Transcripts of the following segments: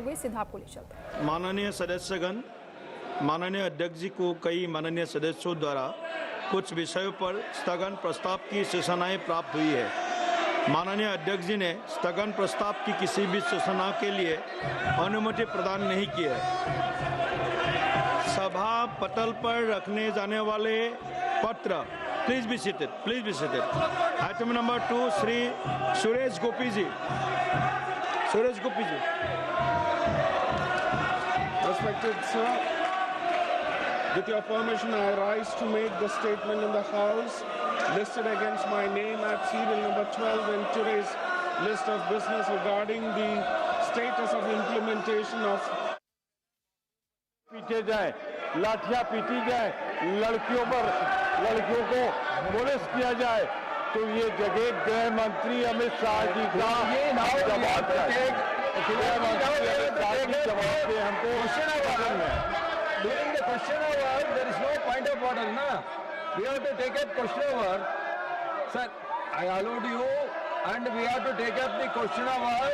सीधा आपको ले चलते हैं। माननीय सदस्यगण, माननीय अध्यक्ष जी को कई माननीय सदस्यों द्वारा कुछ विषयों पर स्थगन प्रस्ताव की सूचनाएं प्राप्त हुई है। माननीय अध्यक्ष जी ने स्थगन प्रस्ताव की किसी भी सूचना के लिए अनुमति प्रदान नहीं की है। सभा पटल पर रखने जाने वाले पत्र please be seated. Item number 2 Shri Suresh Gopi ji. Respected sir, with your permission, I rise to make the statement in the House listed against my name at serial number 12 in today's list of business regarding the status of implementation of पीटे जाए, लाठियां PT जाए, लड़कियों को police किया जाए, तो ये जगह गृह मंत्री अमित शाह जी का जवाब है। हमको during the question hour there is no point of order, na? We have to take up question hour. Sir, I allowed you and we have to take up the question hour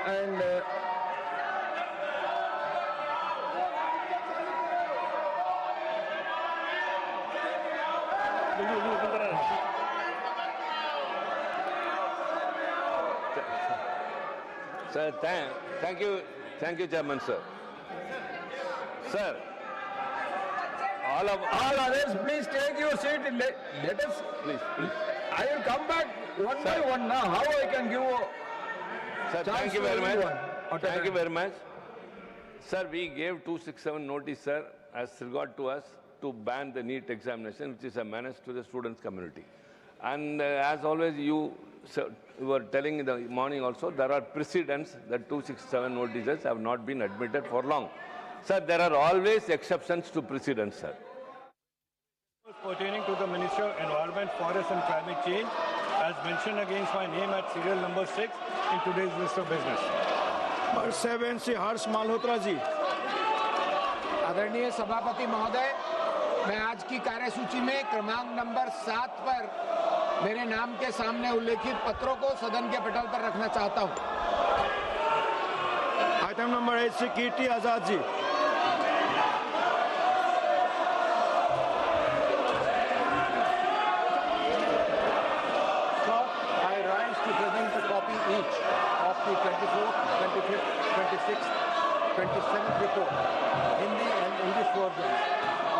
and Sir, thank you, Chairman, sir. Sir, all others, please take your seat. Let us. Please. I will come back one by one now. How I can give Sir, thank you very much. Thank you very much. Sir, we gave 267 notice, sir, as regard to us to ban the NEET examination, which is a menace to the students' community. And as always, you were telling in the morning also, there are precedents that 267 notices have not been admitted for long. Sir, there are always exceptions to precedents, sir. Pertaining to the Ministry of Environment, Forest and Climate Change, as mentioned against my name at serial number 6 in today's list of business. Number 7 Shri Harsh मालहोत्रा जी। आदरणीय सभापति महोदय, मैं आज की कार्यसूची में क्रमांक number 7 पर मेरे नाम के सामने उल्लेखित पत्रों को सदन के पटल पर रखना चाहता हूं। Item number 8 Shri Kirti Azad ji. I rise to present a copy each of the 24th, 25th, 26th, 27th report, Hindi and English versions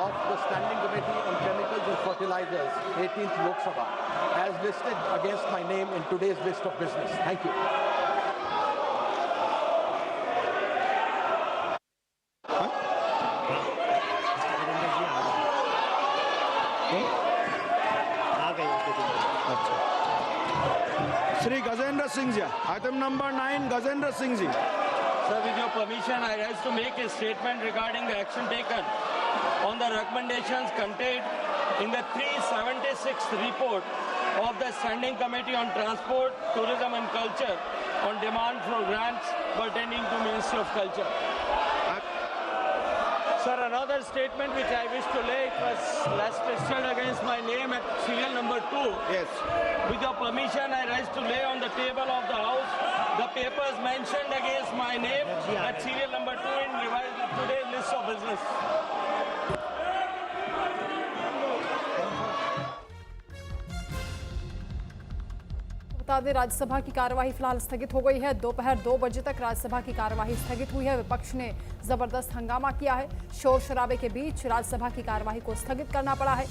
of the Standing Committee on Chemicals and Fertilizers, 18th Lok Sabha, as listed against my name in today's list of business. Thank you. Shri Gajendra Singh ji. Item number 9 Gajendra Singh ji. Sir, with your permission, I rise to make a statement regarding the action taken on the recommendations contained in the 376th report of the Standing Committee on Transport, Tourism and Culture on demand for grants pertaining to Ministry of Culture. Sir, another statement which I wish to lay was last listed against my name at serial number 2. Yes. With your permission, I rise to lay on the table of the House the papers mentioned against my name at serial number 2 in revised today's list of business. बता दें, राज्यसभा की कार्यवाही फिलहाल स्थगित हो गई है। दोपहर 2 बजे तक राज्यसभा की कार्यवाही स्थगित हुई है। विपक्ष ने जबरदस्त हंगामा किया है। शोर शराबे के बीच राज्यसभा की कार्यवाही को स्थगित करना पड़ा है।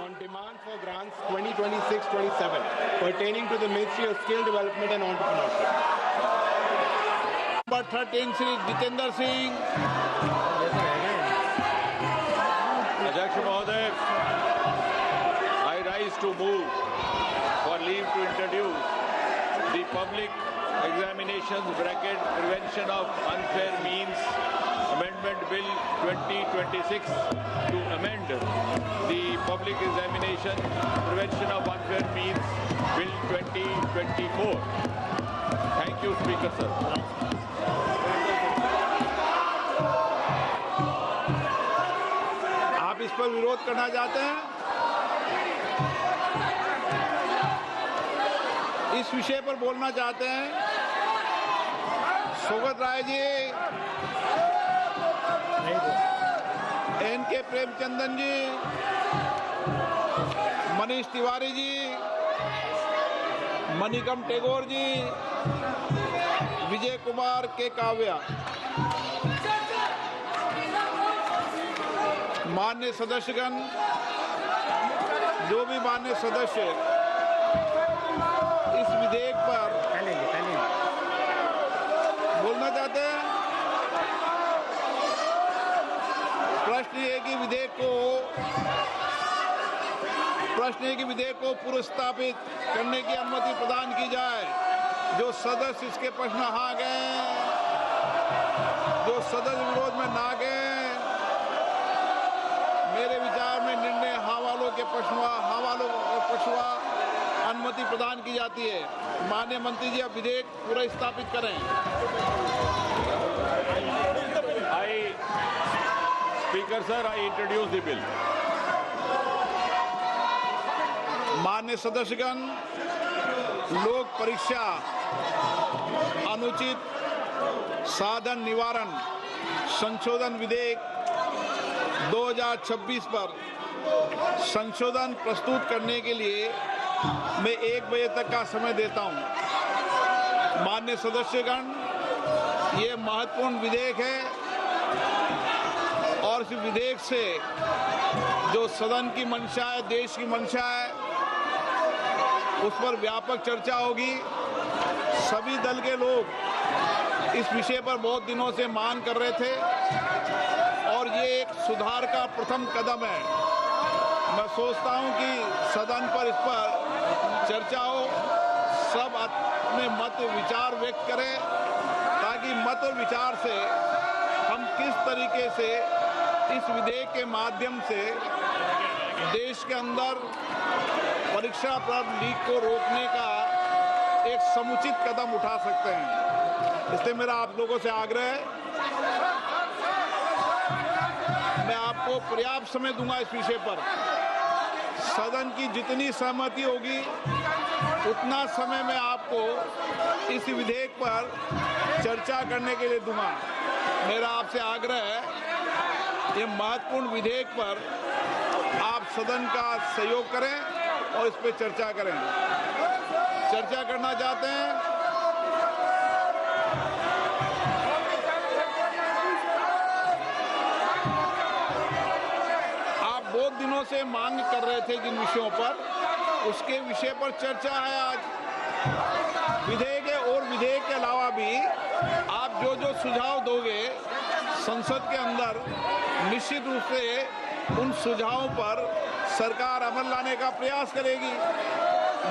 on demand for grants 2026-27 pertaining to the Ministry of Skill Development and Entrepreneurship. Number 13 Shri Jitendra Singh. Adhyaksh Mahoday, I rise to move for leave to introduce the Public Examinations Prevention of Unfair Means Amendment Bill 2026 to amend the Public Examination Prevention of Unfair Means Bill 2024. Thank you, Speaker, sir. आप इस पर विरोध करना चाहते हैं? इस विषय पर बोलना चाहते हैं। सौगत राय जी, एन.के. प्रेमचंदन जी, मनीष तिवारी जी, मणिकम टेगोर जी, विजय कुमार के काव्या। माननीय सदस्यगण, जो भी माननीय सदस्य इस विधेयक पर बोलना चाहते हैं, प्रश्न ये कि विधेयक को पुरस्तापित करने की अनुमति प्रदान की जाए। जो सदस्य इसके पक्ष में हाँ गए, जो सदस्य विरोध में ना गए, मेरे विचार में निर्णय हाँ वालों के पक्ष में अनुमति प्रदान की जाती है। माननीय मंत्री जी, अब विधेयक पूरा स्थापित करें। Speaker sir, I introduce the bill. माननीय सदस्यगण, लोक परीक्षा अनुचित साधन निवारण संशोधन विधेयक 2026 पर संशोधन प्रस्तुत करने के लिए मैं 1 बजे तक का समय देता हूं। माननीय सदस्यगण, ये महत्वपूर्ण विधेयक है और इस विधेयक से जो सदन की मंशा है, देश की मंशा है, उस पर व्यापक चर्चा होगी। सभी दल के लोग इस विषय पर बहुत दिनों से मांग कर रहे थे और ये एक सुधार का प्रथम कदम है। मैं सोचता हूं कि सदन पर इस पर चर्चा हो, सब अपने मत विचार व्यक्त करें, ताकि मत और विचार से हम किस तरीके से इस विधेयक के माध्यम से देश के अंदर परीक्षा प्रारंभ लीक को रोकने का एक समुचित कदम उठा सकते हैं। इसलिए मेरा आप लोगों से आग्रह है, मैं आपको पर्याप्त समय दूंगा इस विषय पर। सदन की जितनी सहमति होगी उतना समय मैं आपको इस विधेयक पर चर्चा करने के लिए दूंगा। मेरा आपसे आग्रह है, ये महत्वपूर्ण विधेयक पर आप सदन का सहयोग करें और इस पर चर्चा करें। चर्चा करना चाहते हैं? आप बहुत दिनों से मांग कर रहे थे जिन विषयों पर, उसके विषय पर चर्चा है आज। विधेयक और विधेयक के अलावा भी आप जो जो सुझाव दोगे संसद के अंदर, निश्चित रूप से उन सुझावों पर सरकार अमल लाने का प्रयास करेगी।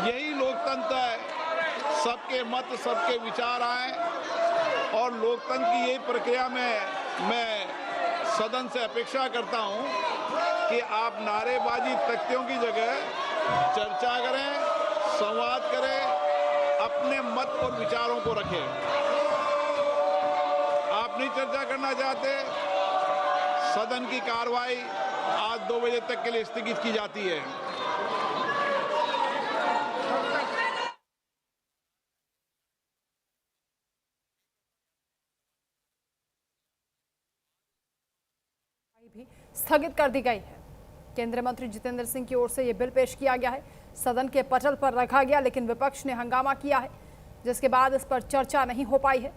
यही लोकतंत्र है, सबके मत, सबके विचार आए, और लोकतंत्र की यही प्रक्रिया में मैं सदन से अपेक्षा करता हूं कि आप नारेबाजी तख्तियों की जगह चर्चा करें, संवाद करें, अपने मत और विचारों को रखें। आप नहीं चर्चा करना चाहते, सदन की कार्रवाई आज 2 बजे तक के लिए स्थगित की जाती है। भी स्थगित कर दी गई है। केंद्रीय मंत्री जितेंद्र सिंह की ओर से यह बिल पेश किया गया है, सदन के पटल पर रखा गया, लेकिन विपक्ष ने हंगामा किया है, जिसके बाद इस पर चर्चा नहीं हो पाई है।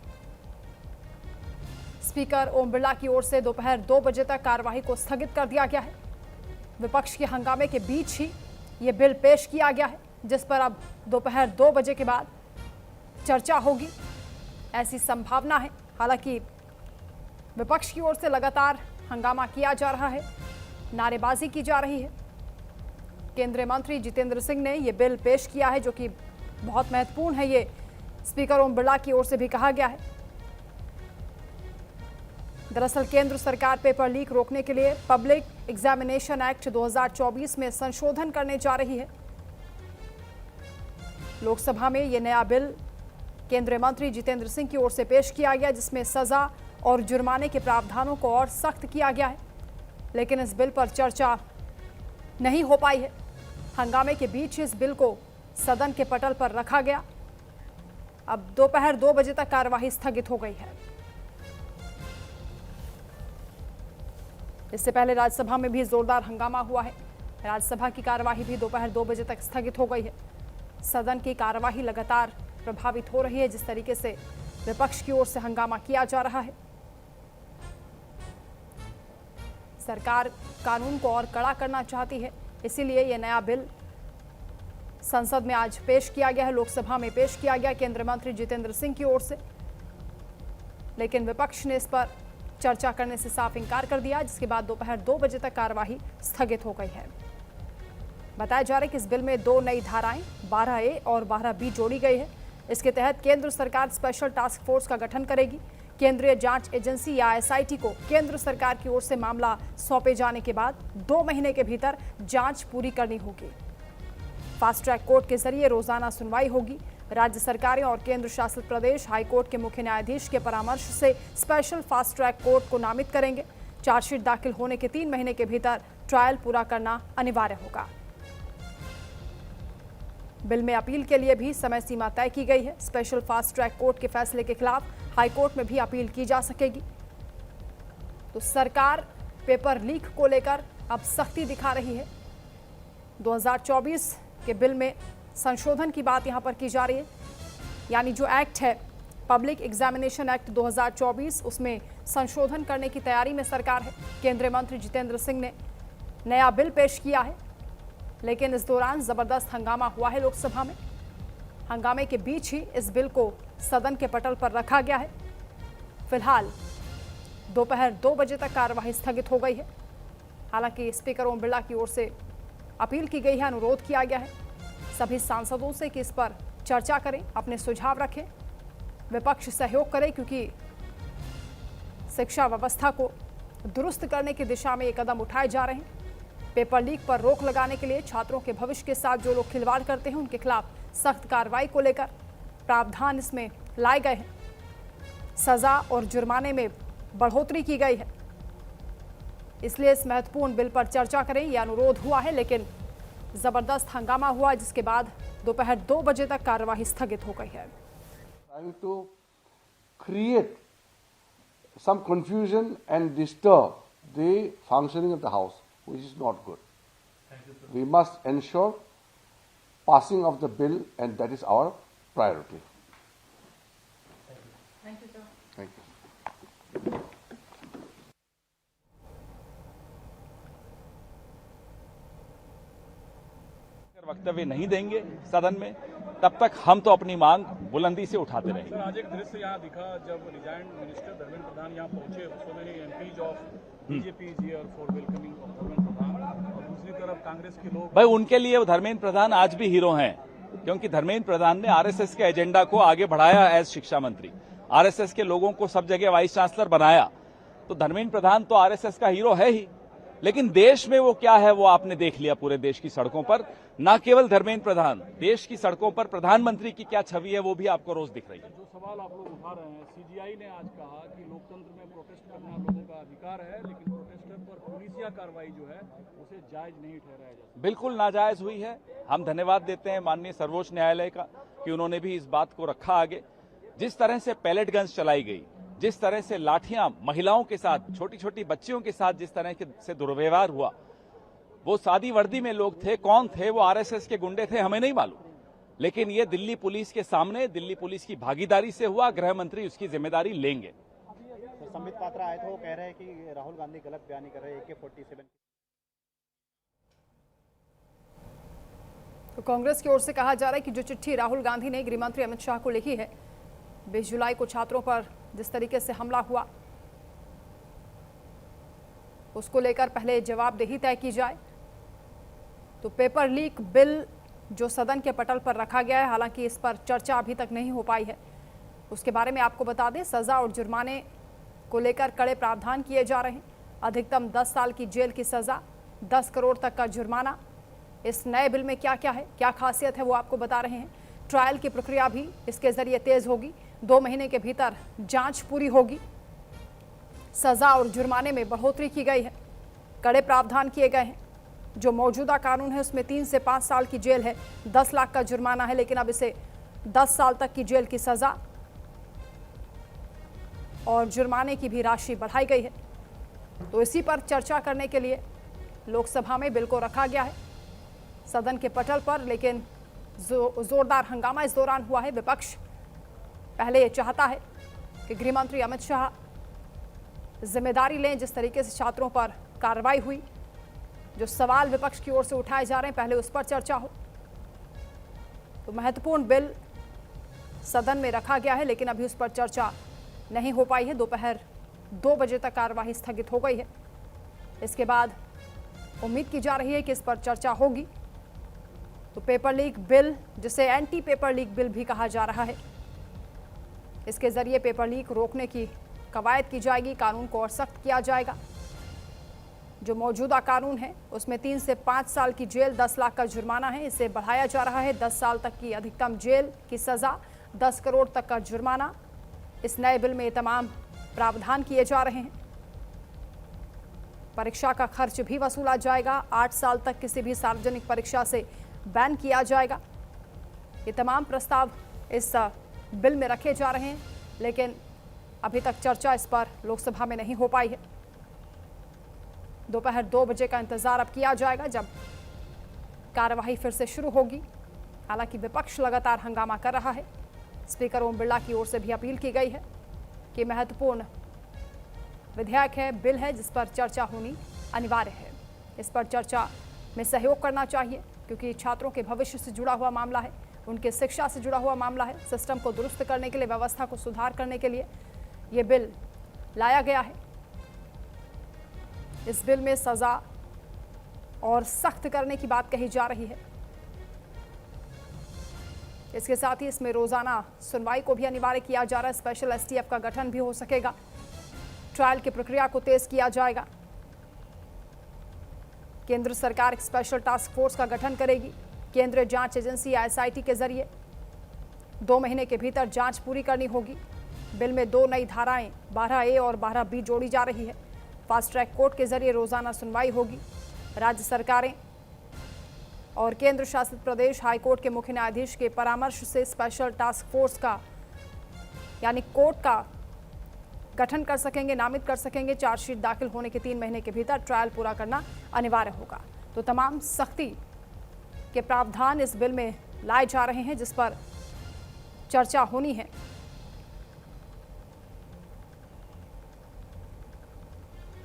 स्पीकर ओम बिरला की ओर से दोपहर 2 बजे तक कार्यवाही को स्थगित कर दिया गया है। विपक्ष के हंगामे के बीच ही ये बिल पेश किया गया है, जिस पर अब दोपहर 2 बजे के बाद चर्चा होगी, ऐसी संभावना है। हालांकि विपक्ष की ओर से लगातार हंगामा किया जा रहा है, नारेबाजी की जा रही है। केंद्रीय मंत्री जितेंद्र सिंह ने यह बिल पेश किया है, जो कि बहुत महत्वपूर्ण है। ये स्पीकर ओम बिरला की ओर से भी कहा गया है। दरअसल केंद्र सरकार पेपर लीक रोकने के लिए पब्लिक एग्जामिनेशन एक्ट 2024 में संशोधन करने जा रही है। लोकसभा में यह नया बिल केंद्रीय मंत्री जितेंद्र सिंह की ओर से पेश किया गया, जिसमें सजा और जुर्माने के प्रावधानों को और सख्त किया गया है, लेकिन इस बिल पर चर्चा नहीं हो पाई है। हंगामे के बीच इस बिल को सदन के पटल पर रखा गया अब दोपहर 2 बजे तक कार्यवाही स्थगित हो गई है। इससे पहले राज्यसभा में भी जोरदार हंगामा हुआ है। राज्यसभा की कार्यवाही भी दोपहर 2 बजे तक स्थगित हो गई है। सदन की कार्यवाही लगातार प्रभावित हो रही है, जिस तरीके से विपक्ष की ओर से हंगामा किया जा रहा है। सरकार कानून को और कड़ा करना चाहती है, इसीलिए यह नया बिल संसद में आज पेश किया गया है, लोकसभा में पेश किया गया केंद्रीय मंत्री जितेंद्र सिंह की ओर से। लेकिन विपक्ष ने इस पर चर्चा करने से साफ इंकार कर दिया, जिसके बाद दोपहर 2 बजे तक कार्यवाही स्थगित हो गई है। बताया जा रहा है कि इस बिल में 2 नई धाराएं 12A और 12B जोड़ी गई है। इसके तहत केंद्र सरकार स्पेशल टास्क फोर्स का गठन करेगी। केंद्रीय जांच एजेंसी या SIT को केंद्र सरकार की ओर से मामला सौंपे जाने के बाद 2 महीने के भीतर जांच पूरी करनी होगी। फास्ट ट्रैक कोर्ट के जरिए रोजाना सुनवाई होगी। राज्य सरकारें और केंद्र शासित प्रदेश हाईकोर्ट के मुख्य न्यायाधीश के परामर्श से स्पेशल फास्ट ट्रैक कोर्ट को नामित करेंगे। चार्जशीट दाखिल होने के 3 महीने के भीतर ट्रायल पूरा करना अनिवार्य होगा। बिल में अपील के लिए भी समय सीमा तय की गई है। स्पेशल फास्ट ट्रैक कोर्ट के फैसले के खिलाफ हाईकोर्ट में भी अपील की जा सकेगी। तो सरकार पेपर लीक को लेकर अब सख्ती दिखा रही है। 2024 के बिल में संशोधन की बात यहां पर की जा रही है, यानी जो एक्ट है पब्लिक एग्जामिनेशन एक्ट 2024, उसमें संशोधन करने की तैयारी में सरकार है। केंद्रीय मंत्री जितेंद्र सिंह ने नया बिल पेश किया है, लेकिन इस दौरान जबरदस्त हंगामा हुआ है लोकसभा में। हंगामे के बीच ही इस बिल को सदन के पटल पर रखा गया है। फिलहाल दोपहर 2 बजे तक कार्यवाही स्थगित हो गई है। हालांकि स्पीकर ओम बिरला की ओर से अपील की गई है, अनुरोध किया गया है सभी सांसदों से कि इस पर चर्चा करें, अपने सुझाव रखें, विपक्ष सहयोग करे, क्योंकि शिक्षा व्यवस्था को दुरुस्त करने की दिशा में ये कदम उठाए जा रहे हैं। पेपर लीक पर रोक लगाने के लिए छात्रों के भविष्य के साथ जो लोग खिलवाड़ करते हैं उनके खिलाफ सख्त कार्रवाई को लेकर प्रावधान इसमें लाए गए हैं। सजा और जुर्माने में बढ़ोतरी की गई है। इसलिए इस महत्वपूर्ण बिल पर चर्चा करें, यह अनुरोध हुआ है, लेकिन जबरदस्त हंगामा हुआ, जिसके बाद दोपहर 2 बजे तक कार्यवाही स्थगित हो गई है। Trying to create some confusion and disturb the functioning of the House, which is not good. We must ensure passing of the bill, and that is our priority. Thank you, sir. Thank you. वक्तव्य नहीं देंगे सदन में, तब तक हम तो अपनी मांग बुलंदी से उठाते रहेंगे। सर, आज एक दृश्य यहाँ दिखा जब रिजाइंड मिनिस्टर धर्मेंद्र प्रधान यहाँ पहुंचे, so many MPs of BJP is here for welcoming of Dharmendra Pradhan, और दूसरी तरफ कांग्रेस के लोग। भाई, उनके लिए वो धर्मेंद्र प्रधान आज भी हीरो हैं, क्योंकि धर्मेंद्र प्रधान ने आरएसएस के एजेंडा को आगे बढ़ाया एज शिक्षा मंत्री। आरएसएस के लोगों को सब जगह वाइस चांसलर बनाया, तो धर्मेंद्र प्रधान तो आरएसएस का हीरो है ही। लेकिन देश में वो क्या है वो आपने देख लिया पूरे देश की सड़कों पर। न केवल धर्मेंद्र प्रधान, देश की सड़कों पर प्रधानमंत्री की क्या छवि है वो भी आपको रोज दिख रही है। जो सवाल आप लोग उठा रहे हैं, सीजीआई ने आज कहा कि लोकतंत्र में प्रोटेस्ट करना लोगों का अधिकार है, लेकिन प्रोटेस्टर पर पुलिसिया कार्रवाई जो है उसे जायज नहीं ठहराया जा सकता। बिल्कुल नाजायज हुई है। हम धन्यवाद देते हैं माननीय सर्वोच्च न्यायालय का कि उन्होंने भी इस बात को रखा आगे। जिस तरह से पैलेट गन्स चलाई गई, जिस तरह से लाठियां महिलाओं के साथ, छोटी छोटी बच्चियों के साथ जिस तरह से दुर्व्यवहार हुआ, वो सादी वर्दी में लोग थे, कौन थे वो, आरएसएस के गुंडे थे, हमें नहीं मालूम। लेकिन ये दिल्ली पुलिस के सामने, दिल्ली पुलिस की भागीदारी से हुआ। गृह मंत्री उसकी जिम्मेदारी लेंगे। संबित पात्रा आए थे, वो कह रहे हैं कि राहुल गांधी गलत बयानी कर रहे हैं AK-47। तो कांग्रेस की ओर से कहा जा रहा है कि जो चिट्ठी राहुल गांधी ने गृह मंत्री अमित शाह को लिखी है, 20 जुलाई को छात्रों पर जिस तरीके से हमला हुआ, उसको लेकर पहले जवाबदेही तय की जाए। तो पेपर लीक बिल जो सदन के पटल पर रखा गया है, हालांकि इस पर चर्चा अभी तक नहीं हो पाई है। उसके बारे में आपको बता दें, सजा और जुर्माने को लेकर कड़े प्रावधान किए जा रहे हैं। अधिकतम 10 साल की जेल की सजा, 10 करोड़ तक का जुर्माना। इस नए बिल में क्या क्या है, क्या खासियत है, वो आपको बता रहे हैं। ट्रायल की प्रक्रिया भी इसके जरिए तेज होगी। 2 महीने के भीतर जांच पूरी होगी। सजा और जुर्माने में बढ़ोतरी की गई है, कड़े प्रावधान किए गए हैं। जो मौजूदा कानून है उसमें 3 से 5 साल की जेल है, 10 लाख का जुर्माना है, लेकिन अब इसे 10 साल तक की जेल की सजा और जुर्माने की भी राशि बढ़ाई गई है। तो इसी पर चर्चा करने के लिए लोकसभा में बिल को रखा गया है सदन के पटल पर, लेकिन जोरदार हंगामा इस दौरान हुआ है। विपक्ष पहले ये चाहता है कि गृह मंत्री अमित शाह जिम्मेदारी लें। जिस तरीके से छात्रों पर कार्रवाई हुई, जो सवाल विपक्ष की ओर से उठाए जा रहे हैं, पहले उस पर चर्चा हो। तो महत्वपूर्ण बिल सदन में रखा गया है, लेकिन अभी उस पर चर्चा नहीं हो पाई है। दोपहर 2 बजे तक कार्यवाही स्थगित हो गई है। इसके बाद उम्मीद की जा रही है कि इस पर चर्चा होगी। तो पेपर लीक बिल, जिसे एंटी पेपर लीक बिल भी कहा जा रहा है, इसके जरिए पेपर लीक रोकने की कवायद की जाएगी, कानून को और सख्त किया जाएगा। जो मौजूदा कानून है उसमें 3 से 5 साल की जेल, 10 लाख का जुर्माना है। इसे बढ़ाया जा रहा है 10 साल तक की अधिकतम जेल की सजा, 10 करोड़ तक का जुर्माना। इस नए बिल में तमाम प्रावधान किए जा रहे हैं। परीक्षा का खर्च भी वसूला जाएगा। 8 साल तक किसी भी सार्वजनिक परीक्षा से बैन किया जाएगा। ये तमाम प्रस्ताव इस बिल में रखे जा रहे हैं, लेकिन अभी तक चर्चा इस पर लोकसभा में नहीं हो पाई है। दोपहर 2 बजे का इंतजार अब किया जाएगा, जब कार्यवाही फिर से शुरू होगी। हालांकि विपक्ष लगातार हंगामा कर रहा है। स्पीकर ओम बिरला की ओर से भी अपील की गई है कि महत्वपूर्ण विधेयक है, बिल है, जिस पर चर्चा होनी अनिवार्य है। इस पर चर्चा में सहयोग करना चाहिए, क्योंकि छात्रों के भविष्य से जुड़ा हुआ मामला है, उनके शिक्षा से जुड़ा हुआ मामला है। सिस्टम को दुरुस्त करने के लिए, व्यवस्था को सुधार करने के लिए ये बिल लाया गया है। इस बिल में सजा और सख्त करने की बात कही जा रही है। इसके साथ ही इसमें रोजाना सुनवाई को भी अनिवार्य किया जा रहा है। स्पेशल एसटीएफ का गठन भी हो सकेगा। ट्रायल की प्रक्रिया को तेज किया जाएगा। केंद्र सरकार एक स्पेशल टास्क फोर्स का गठन करेगी। केंद्रीय जांच एजेंसी एसआईटी के जरिए 2 महीने के भीतर जांच पूरी करनी होगी। बिल में 2 नई धाराएं 12A और 12B जोड़ी जा रही है। फास्ट ट्रैक कोर्ट के जरिए रोजाना सुनवाई होगी। राज्य सरकारें और केंद्र शासित प्रदेश हाईकोर्ट के मुख्य न्यायाधीश के परामर्श से स्पेशल टास्क फोर्स का यानी कोर्ट का गठन कर सकेंगे, नामित कर सकेंगे। चार्जशीट दाखिल होने के 3 महीने के भीतर ट्रायल पूरा करना अनिवार्य होगा। तो तमाम सख्ती के प्रावधान इस बिल में लाए जा रहे हैं, जिस पर चर्चा होनी है।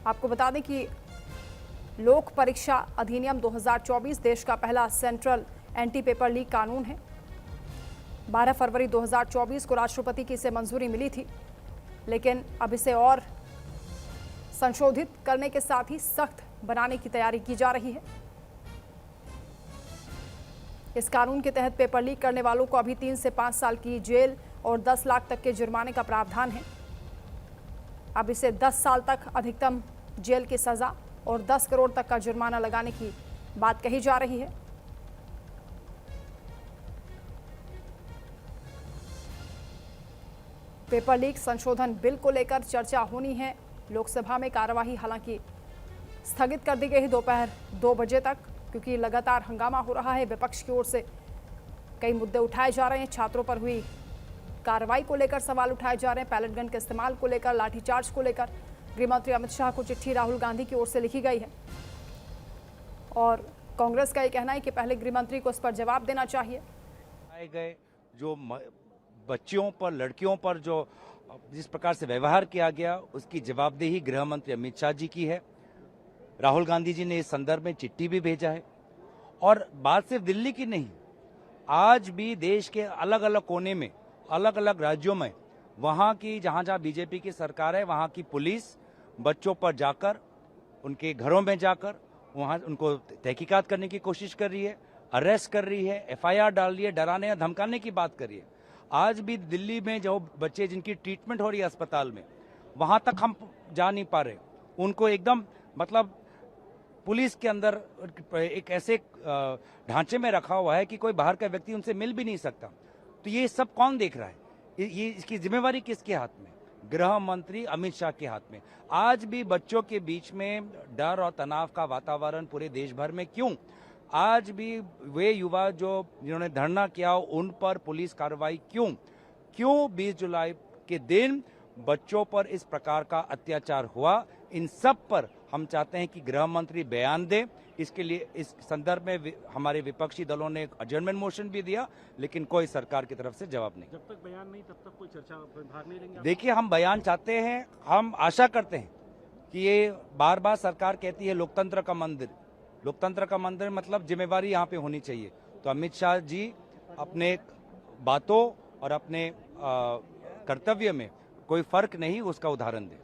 आपको बता दें कि लोक परीक्षा अधिनियम 2024 देश का पहला सेंट्रल एंटी पेपर लीक कानून है। 12 फरवरी 2024 को राष्ट्रपति की इसे मंजूरी मिली थी, लेकिन अब इसे और संशोधित करने के साथ ही सख्त बनाने की तैयारी की जा रही है। इस कानून के तहत पेपर लीक करने वालों को अभी 3 से 5 साल की जेल और 10 लाख तक के जुर्माने का प्रावधान है। अब इसे 10 साल तक अधिकतम जेल की सजा और 10 करोड़ तक का जुर्माना लगाने की बात कही जा रही है। पेपर लीक संशोधन बिल को लेकर चर्चा होनी है। लोकसभा में कार्यवाही हालांकि स्थगित कर दी गई है दोपहर 2 बजे तक, क्योंकि लगातार हंगामा हो रहा है। विपक्ष की ओर से कई मुद्दे उठाए जा रहे हैं। छात्रों पर हुई कार्रवाई को लेकर सवाल उठाए जा रहे हैं। पैलेट गन के इस्तेमाल को लेकर, लाठीचार्ज को लेकर गृह मंत्री अमित शाह को चिट्ठी राहुल गांधी की ओर से लिखी गई है और कांग्रेस का ये कहना है कि पहले गृह मंत्री को इस पर जवाब देना चाहिए। आए गए जो बच्चियों पर, लड़कियों पर जो जिस प्रकार से व्यवहार किया गया, उसकी जवाबदेही गृह मंत्री अमित शाह जी की है। राहुल गांधी जी ने इस संदर्भ में चिट्ठी भी भेजा है। और बात सिर्फ दिल्ली की नहीं, आज भी देश के अलग अलग कोने में, अलग अलग राज्यों में, वहां की जहां जहां बीजेपी की सरकार है, वहां की पुलिस बच्चों पर जाकर, उनके घरों में जाकर वहां उनको तहकीकात करने की कोशिश कर रही है, अरेस्ट कर रही है, एफआईआर डाल रही है, डराने या धमकाने की बात कर रही है। आज भी दिल्ली में जो बच्चे जिनकी ट्रीटमेंट हो रही है अस्पताल में, वहां तक हम जा नहीं पा रहे। उनको एकदम मतलब पुलिस के अंदर एक ऐसे ढांचे में रखा हुआ है कि कोई बाहर का व्यक्ति उनसे मिल भी नहीं सकता। तो ये सब कौन देख रहा है? ये इसकी जिम्मेवारी किसके हाथ में? गृह मंत्री अमित शाह के हाथ में। आज भी बच्चों के बीच में डर और तनाव का वातावरण पूरे देश भर में क्यों? आज भी वे युवा जिन्होंने धरना किया उन पर पुलिस कार्रवाई क्यों 20 जुलाई के दिन बच्चों पर इस प्रकार का अत्याचार हुआ, इन सब पर हम चाहते हैं कि गृह मंत्री बयान दे। इसके लिए इस संदर्भ में हमारे विपक्षी दलों ने एक अजर्नमेंट मोशन भी दिया, लेकिन कोई सरकार की तरफ से जवाब नहीं। जब तक बयान नहीं तब तक कोई चर्चा भाग नहीं लेंगे? देखिए, हम बयान चाहते हैं, हम आशा करते हैं कि ये बार बार सरकार कहती है लोकतंत्र का मंदिर मतलब जिम्मेवारी यहाँ पे होनी चाहिए। तो अमित शाह जी अपने बातों और अपने कर्तव्य में कोई फर्क नहीं, उसका उदाहरण दें।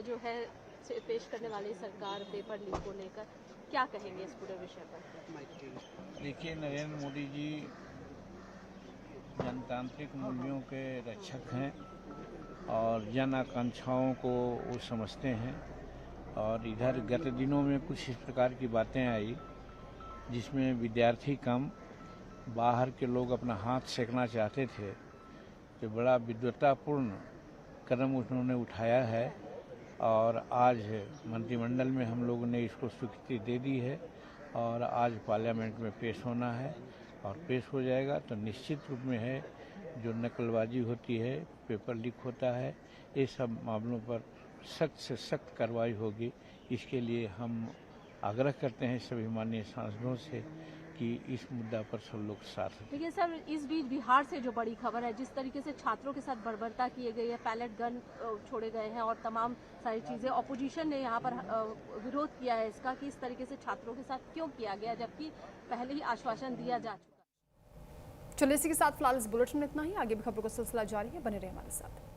जो है पेश करने वाली सरकार पेपर लीक को लेकर क्या कहेंगे इस पूरे विषय पर? देखिए, नरेंद्र मोदी जी जनतांत्रिक मूल्यों के रक्षक हैं और जन आकांक्षाओं को वो समझते हैं। और इधर गत दिनों में कुछ इस प्रकार की बातें आई जिसमें विद्यार्थी कम बाहर के लोग अपना हाथ सेकना चाहते थे, तो बड़ा विद्वतापूर्ण कदम उन्होंने उठाया है और आज मंत्रिमंडल में हम लोगों ने इसको स्वीकृति दे दी है और आज पार्लियामेंट में पेश होना है और पेश हो जाएगा तो निश्चित रूप में है जो नकलबाजी होती है, पेपर लीक होता है, ये सब मामलों पर सख्त से सख्त कार्रवाई होगी। इसके लिए हम आग्रह करते हैं सभी माननीय सांसदों से कि इस मुद्दा पर सब लोग साथ हैं। लेकिन सर, इस बीच बिहार से जो बड़ी खबर है, जिस तरीके से छात्रों के साथ बर्बरता की गई है, पैलेट गन छोड़े गए हैं और तमाम सारी चीजें, ऑपोजिशन ने यहाँ पर विरोध किया है इसका कि इस तरीके से छात्रों के साथ क्यों किया गया, जबकि पहले ही आश्वासन दिया जा चुका। चलिए, इसी के साथ फिलहाल इस बुलेटिन में इतना ही। आगे भी खबरों का सिलसिला जारी है, बने रहे हमारे साथ।